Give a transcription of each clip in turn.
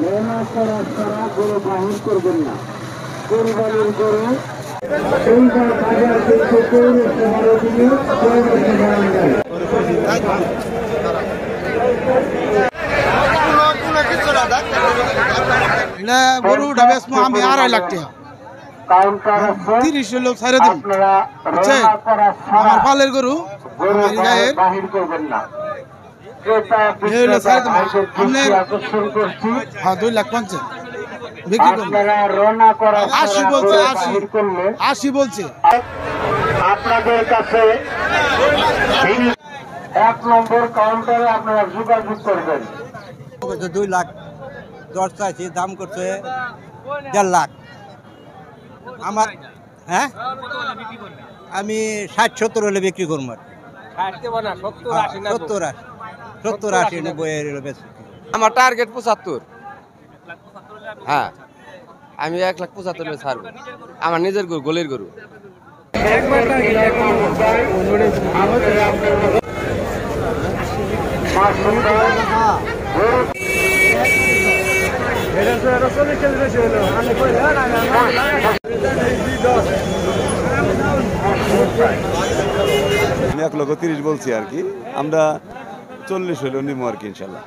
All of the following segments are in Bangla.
রোনা করা ছাড়া গরু বাহির করবেন না। কোরবানির গরু এইবার বাজার থেকে পৌরসভার অধীনে পৌরসভা আন্ডারে। গরু আমি 2.5 লাখ টাকা 30 লোক ছাড়ে দিন আমার পালের গরু গায়ের বাহির করবেন না। হ্যাঁ 2,50,000 বিক্রি করবো। 80 বলছে, 80 বলছে। আপনাদের কাছে 1 নম্বর কাউন্টারে আপনারা যোগাযোগ করবেন। 2 লাখ 10 চাইছি, দাম করছে 1.5 লাখ। আমার হ্যাঁ আমি 60-70 হলে বিক্রি করবো। 70-80-90 আমার টার্গেট 75। হ্যাঁ আমি 1,75,000 হলে ছাড়বো। আমার নিজের গরু, গোলের গরু। আমি 1,30,000 বলছি আর কি। আমরা 40 হলেও নিবো আর কি ইনশাল্লাহ।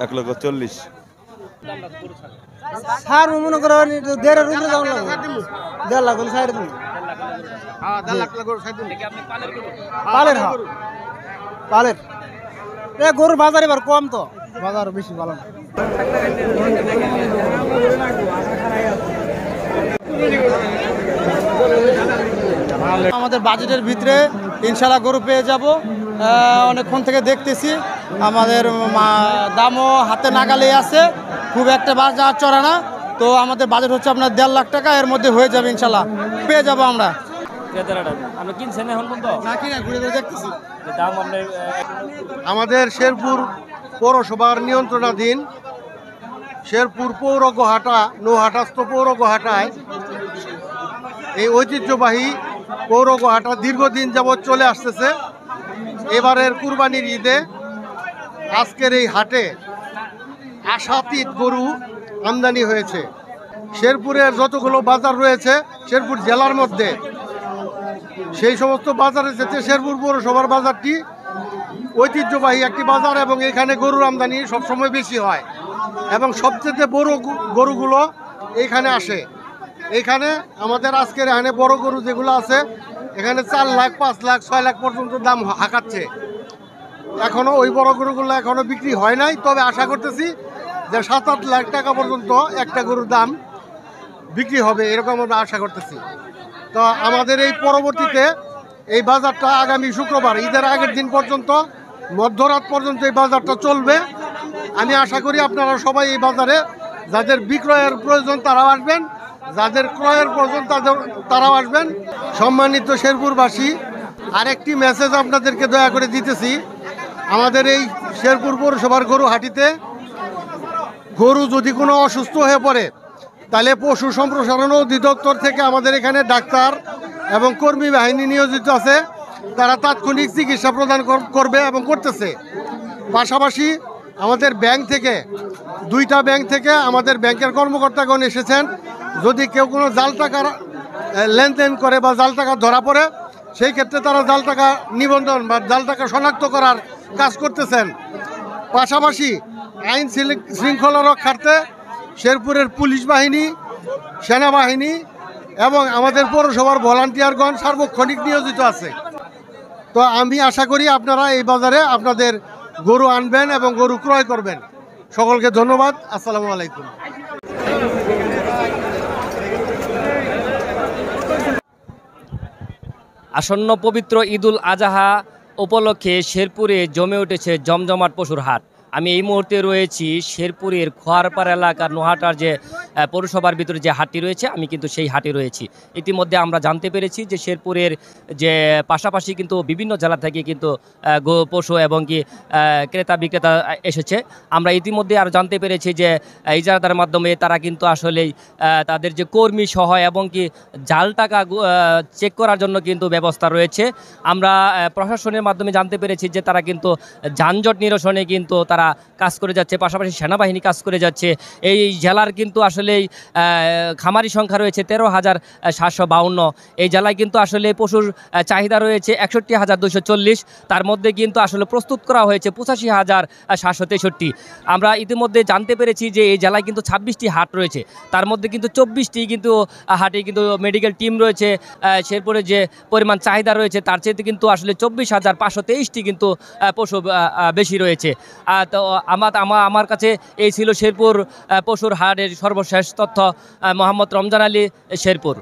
1,40,000 সার মনে করো 1.5 রুপে দাম লাগবে। 1.5 লাখ হলে ছাড়ে দিন। হ্যাঁ 1.5 লাখ গরু ছাড়ে দিন। পালের পালের গরুর বাজার এবার কম, তো বাজার বেশি ভালো না। আমাদের বাজেটের ভিতরে ইনশাল্লাহ গরু পেয়ে যাব। অনেকক্ষণ থেকে দেখতেছি, আমাদের দামও হাতে নাগালে আছে, খুব একটা বাজার চড়া না। তো আমাদের বাজেট হচ্ছে আপনার 1.5 লাখ টাকা, এর মধ্যে হয়ে যাবে ইনশাল্লাহ, পেয়ে যাবো আমরা। আমাদের শেরপুর পৌরসভার নিয়ন্ত্রণাধীন শেরপুর পৌর গোহাটা নৌহাটাস্থ পৌর গোহাটায় এই ঐতিহ্যবাহী পৌর গোহাটা দীর্ঘদিন যাবৎ চলে আসতেছে। এবারের কুরবানির ঈদে আজকের এই হাটে আশাতীত গরু আমদানি হয়েছে। শেরপুরের যতগুলো বাজার রয়েছে শেরপুর জেলার মধ্যে, সেই সমস্ত বাজারের সাথে শেরপুর পৌরসভার বাজারটি ঐতিহ্যবাহী একটি বাজার এবং এখানে গরুর আমদানি সবসময় বেশি হয় এবং সবচেয়ে বড় গরুগুলো এইখানে আসে। এইখানে আমাদের আজকের এখানে বড় গরু যেগুলো আছে এখানে 4 লাখ 5 লাখ 6 লাখ পর্যন্ত দাম হাঁকাচ্ছে। এখনও ওই বড় গরুগুলো এখনও বিক্রি হয় নাই, তবে আশা করতেছি যে 7-8 লাখ টাকা পর্যন্ত একটা গরুর দাম বিক্রি হবে, এরকম আমরা আশা করতেছি। তো আমাদের এই পরবর্তীতে এই বাজারটা আগামী শুক্রবার ঈদের আগের দিন পর্যন্ত মধ্যরাত পর্যন্ত এই বাজারটা চলবে। আমি আশা করি আপনারা সবাই এই বাজারে যাদের বিক্রয়ের প্রয়োজন তারাও আসবেন, যাদের ক্রয়ের প্রয়োজন তারাও আসবেন। সম্মানিত শেরপুরবাসী, আরেকটি মেসেজ আপনাদেরকে দয়া করে দিতেছি। আমাদের এই শেরপুর পৌরসভার গরু হাটিতে গরু যদি কোনো অসুস্থ হয়ে পড়ে তাহলে পশু সম্প্রসারণ অধিদপ্তর থেকে আমাদের এখানে ডাক্তার এবং কর্মী বাহিনী নিয়োজিত আছে, তারা তাৎক্ষণিক চিকিৎসা প্রদান করবে এবং করতেছে। পাশাপাশি আমাদের ব্যাংক থেকে 2টা ব্যাংক থেকে আমাদের ব্যাংকের কর্মকর্তাগণ এসেছেন। যদি কেউ কোনো জাল টাকার লেনদেন করে বা জাল টাকা ধরা পড়ে, সেই ক্ষেত্রে তারা জাল টাকা নিবন্ধন বা জাল টাকা শনাক্ত করার কাজ করতেছেন। পাশাপাশি আইন শৃঙ্খলা রক্ষার্থে শেরপুরের পুলিশ বাহিনী, সেনাবাহিনী এবং আমাদের পৌরসভার ভলান্টিয়ারগণ সার্বক্ষণিক নিয়োজিত আছে। তো আমি আশা করি আপনারা এই বাজারে আপনাদের গরু আনবেন এবং গরু ক্রয় করবেন। সকলকে ধন্যবাদ। আসসালামু আলাইকুম। আসন্ন পবিত্র ঈদুল আজহা উপলক্ষে শেরপুরে জমে উঠেছে জমজমাট পশুর হাট। আমি এই মুহূর্তে রয়েছি শেরপুরের খোয়ারপাড়া এলাকার নোহাটার যে পৌরসভার ভিতরে যে হাটটি রয়েছে, আমি কিন্তু সেই হাটে রয়েছি। ইতিমধ্যে আমরা জানতে পেরেছি যে শেরপুরের যে পাশাপাশি কিন্তু বিভিন্ন জেলা থেকে কিন্তু পশু এবং কি ক্রেতা বিক্রেতা এসেছে। আমরা ইতিমধ্যে আর জানতে পেরেছি যে ইজারাদার মাধ্যমে তারা কিন্তু আসলেই তাদের যে কর্মী সহ এবং কি জাল টাকা চেক করার জন্য কিন্তু ব্যবস্থা রয়েছে। আমরা প্রশাসনের মাধ্যমে জানতে পেরেছি যে তারা কিন্তু যানজট নিরসনে কিন্তু তারা তারা কাজ করে যাচ্ছে, পাশাপাশি সেনাবাহিনী কাজ করে যাচ্ছে। এই জেলার কিন্তু আসলে খামারি সংখ্যা রয়েছে 13,752। এই জেলায় কিন্তু আসলে পশুর চাহিদা রয়েছে 61,240। তার মধ্যে কিন্তু আসলে প্রস্তুত করা হয়েছে 85,763। আমরা ইতিমধ্যে জানতে পেরেছি যে এই জেলায় কিন্তু 26টি হাট রয়েছে, তার মধ্যে কিন্তু 24টি কিন্তু হাটে কিন্তু মেডিকেল টিম রয়েছে। শেরপুরে যে পরিমাণ চাহিদা রয়েছে তার চেয়ে কিন্তু আসলে 24,523টি কিন্তু পশু বেশি রয়েছে। তো আমার কাছে এই ছিল শেরপুর পশুর হাটের সর্বশেষ তথ্য। মোহাম্মদ রমজান আলী, শেরপুর।